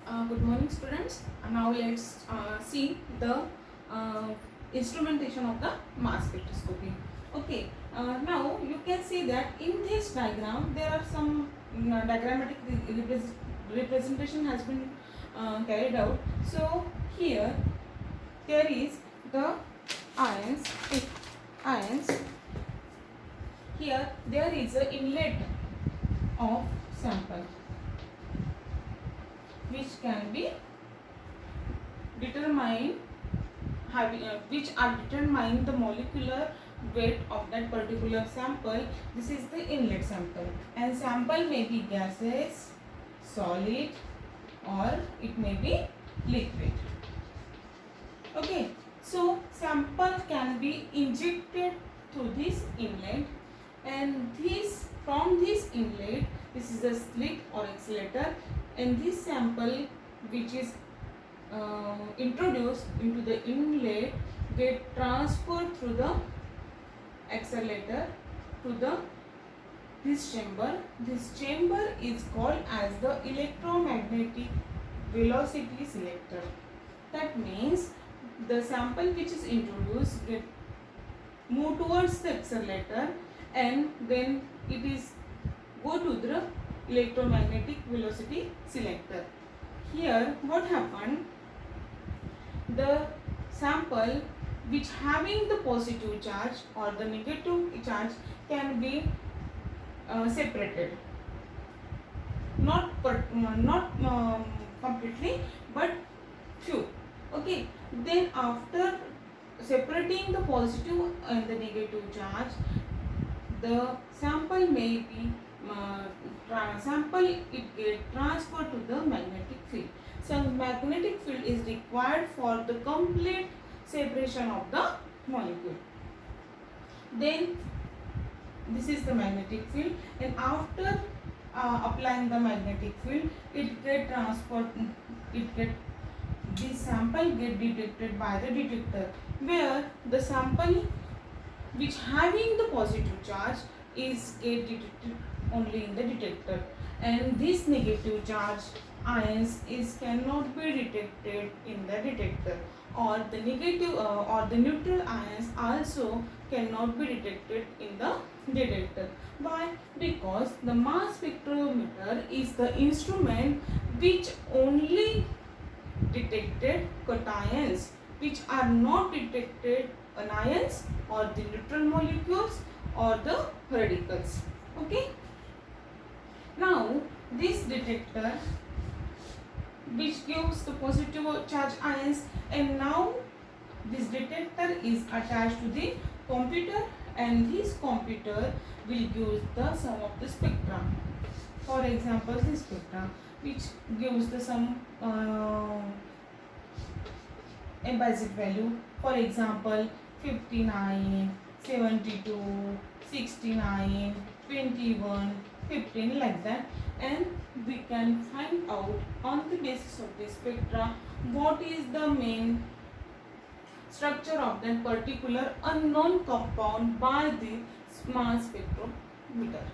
Good morning, students. Now let's see the uh, instrumentation of the mass spectroscopy. Okay. Now you can see that in this diagram there are some diagrammatic representation has been carried out. So here there is the ions. Ions. Here there is a inlet of sample which can be determine which are determine the molecular weight of that particular sample. This is the inlet sample, and sample may be gaseous, solid, or it may be liquid. Okay, so sample can be injected through this inlet, and this from this inlet, this is a slit or accelerator, and this sample which is introduced into the inlet get transferred through the accelerator to the this chamber. This chamber is called as the electromagnetic velocity selector. That means the sample which is introduced get move towards the accelerator, and then it is go to the electromagnetic velocity selector. Here what happened, the sample which having the positive charge or the negative charge can be separated, not completely but few. Okay, then after separating the positive and the negative charge, the sample may be sample it get transferred to the magnetic field. So magnetic field is required for the complete separation of the molecule. Then this is the magnetic field, and after applying the magnetic field, it get transferred. This sample get detected by the detector, where the sample which having the positive charge is get detected only in the detector, and this negative charge ions is cannot be detected in the detector, or the negative or the neutral ions also cannot be detected in the detector. Why? Because the mass spectrometer is the instrument which only detected cations, which are not detected anions or the neutral molecules or the radicals. Okay. Now this detector which gives the positive charge ions, and now this detector is attached to the computer, and this computer will give the sum of the spectra. For example, this spectra which gives the sum a basic value, for example 59, 72, 69, 21, 15, like that, and we can find out on the basis of the spectra what is the main structure of that particular unknown compound by the mass spectrometer.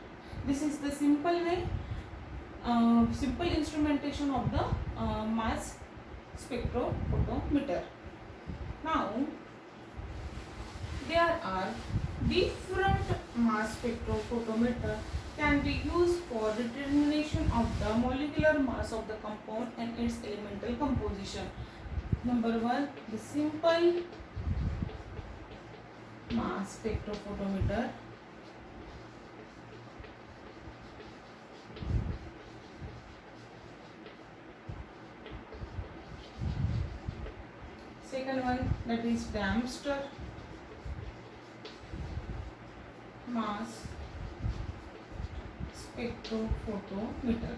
This is the simple way, simple instrumentation of the mass spectrophotometer. Now there are different mass spectrophotometer can be used for determination of the molecular mass of the compound and its elemental composition. Number one, the simple mass spectrophotometer. Second one, that is Damster mass spectrophotometer.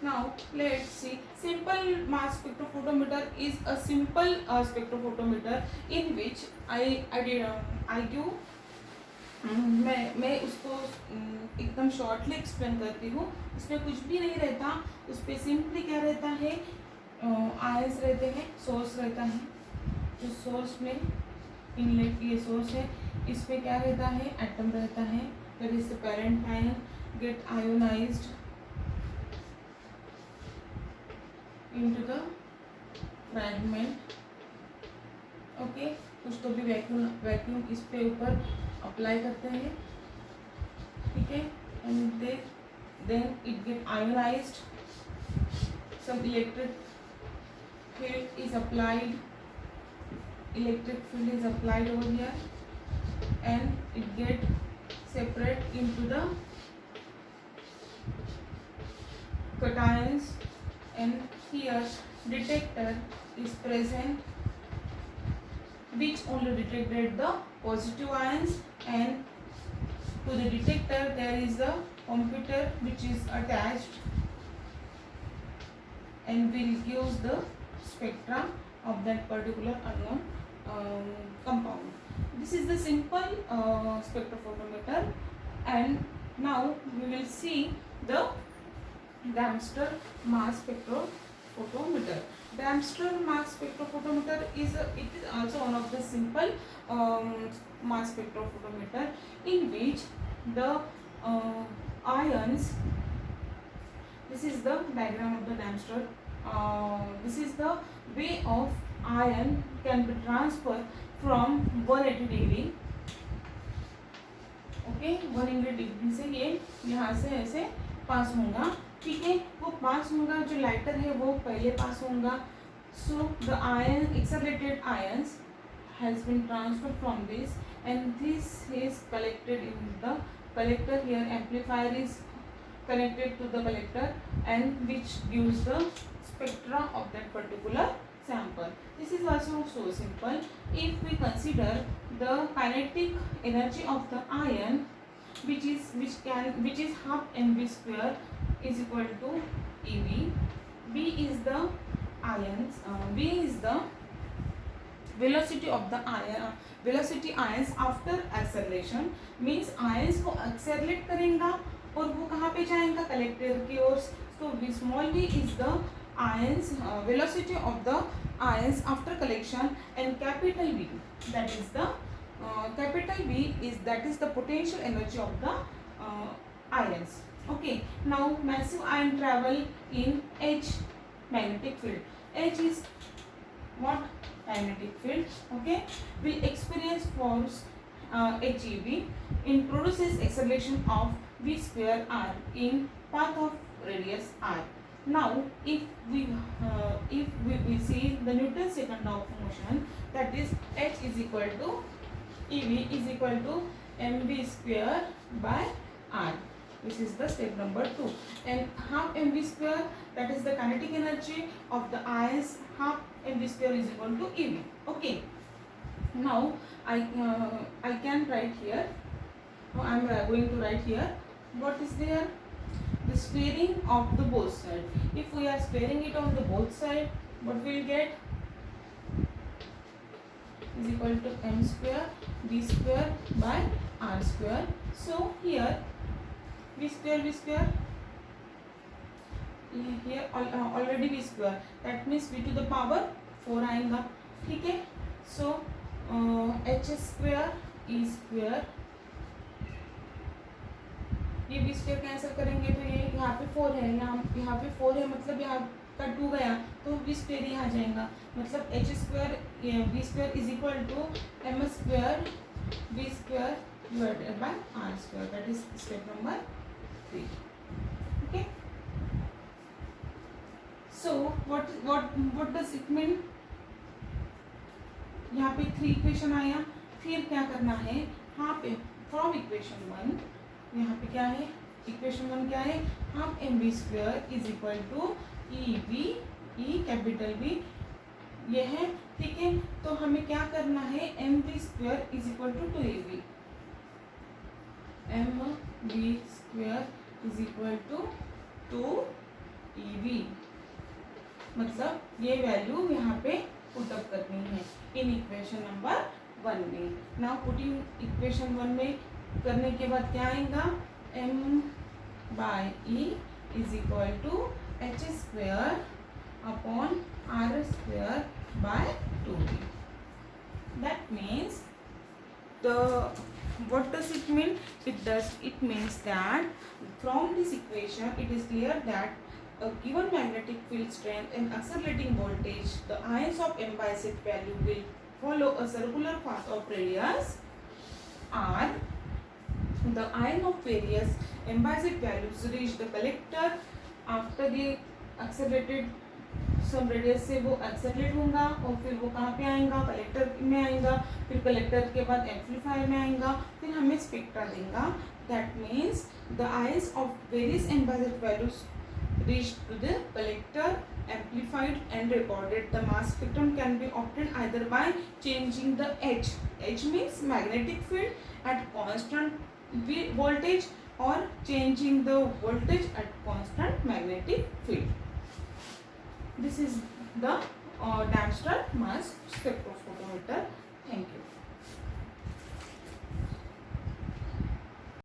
Now let's see. Simple mass spectrophotometer is a simple spectrophotometer in which I give मैं उसको एकदम shortly explain करती हूँ. उसमें कुछ भी नहीं रहता. उस पर सिंपली क्या रहता है, आयंस रहते हैं, सोर्स रहता है. जो सोर्स में इनलेट ये सोर्स है, इस पे क्या रहता है, एटम रहता है. That is the parent ion, get ionized into the fragment. Okay कुछ तो भी वैक्यूम इस पे ऊपर अप्लाई करते हैं, ठीक है, and then it get ionised, some electric field is applied over here, and it get separate into the cations, and here detector is present which only detected the positive ions, and to the detector there is a computer which is attached and will give the spectra of that particular unknown compound. This is the simple spectrophotometer, and now we will see the Damster mass spectrophotometer. Damster mass spectrophotometer is also one of the simple mass spectrophotometer in which the ions. This is the diagram of the Damster. This is the way of ion can be transferred from 180 degree. Okay 180 degree से ये यहाँ से ऐसे पास होगा, ठीक है, वो पास होगा, जो लाइटर है वो पहले पास होगा. So the ion accelerated ions has been transferred from this, and this is collected in the collector. Here amplifier is connected to the collector, and which gives the spectra of that particular sample. This is also so simple. If we consider the kinetic energy of the ion, which is half mv square is equal to ev. V is the ions, v is the velocity of the ion, velocity ions after acceleration, means ions को accelerate करेगा और वो कहाँ पे जाएगा, collector की ओर. तो small v is the ions velocity of the ions after collection, and capital V, that is the capital V is the potential energy of the ions. Okay, now massive ion travel in H magnetic field. H is what? Magnetic field. Okay, will experience force HEV, in produces acceleration of v square r in path of radius r. Now if we see the Newton's second law of motion, that is H is equal to EV is equal to mv square by r. This is the step number 2. And half mv square, that is the kinetic energy of the ions, half mv square is equal to EV. Okay, now I can write here. Now I am going to write here what is there, the squaring of the both side. If we are squaring it on the both side, what we will get is equal to m square v square by r square. So here v square here already v square, that means v to the power 4 आएगा, ठीक है. So h square e square, ये v square cancel करेंगे तो ये यहाँ पे 4 है, यहाँ पे 4 है, मतलब यहाँ का 2 गया तो v स्क्वायर ही आ जाएगा. मतलब h square v square is equal to m square v square divided by r square. That is step number 3. Okay, so what does it mean. यहाँ पे 3 इक्वेशन आया, फिर क्या करना है, यहाँ पे फ्रॉम इक्वेशन 1, यहाँ पे क्या है, इक्वेशन 1 क्या है, half M V square is equal to E V, E capital V ये है, ठीक है. तो हमें क्या करना है, M V square is equal to 2 E V, M V square is equal to 2 E V, मतलब ये वैल्यू यहाँ पे पुटअप करनी है इन इक्वेशन नंबर 1 में. नाउ पुटिंग इक्वेशन 1 में करने के बाद क्या आएगा, m by E is equal to H square upon R square by 2b. That means the What does it mean? It means that from this equation it is clear that a given magnetic field strength and accelerating voltage, the ions of m by z value will follow a circular path of radius r. The ion of various m by z values reach the collector after the accelerated सब radius से वो accelerate होगा और फिर वो कहाँ पे आएगा, कलेक्टर में आएगा, फिर कलेक्टर के बाद एम्पलीफायर में आएगा, फिर हमें स्पेक्ट्रा देगा. That means the ions of various M by that values reached to the collector, amplified and recorded. The mass spectrum can be obtained either by changing the H. H means magnetic field at constant voltage or changing the voltage at constant magnetic field. This is the Damstra mass spectrophotometer. Thank you.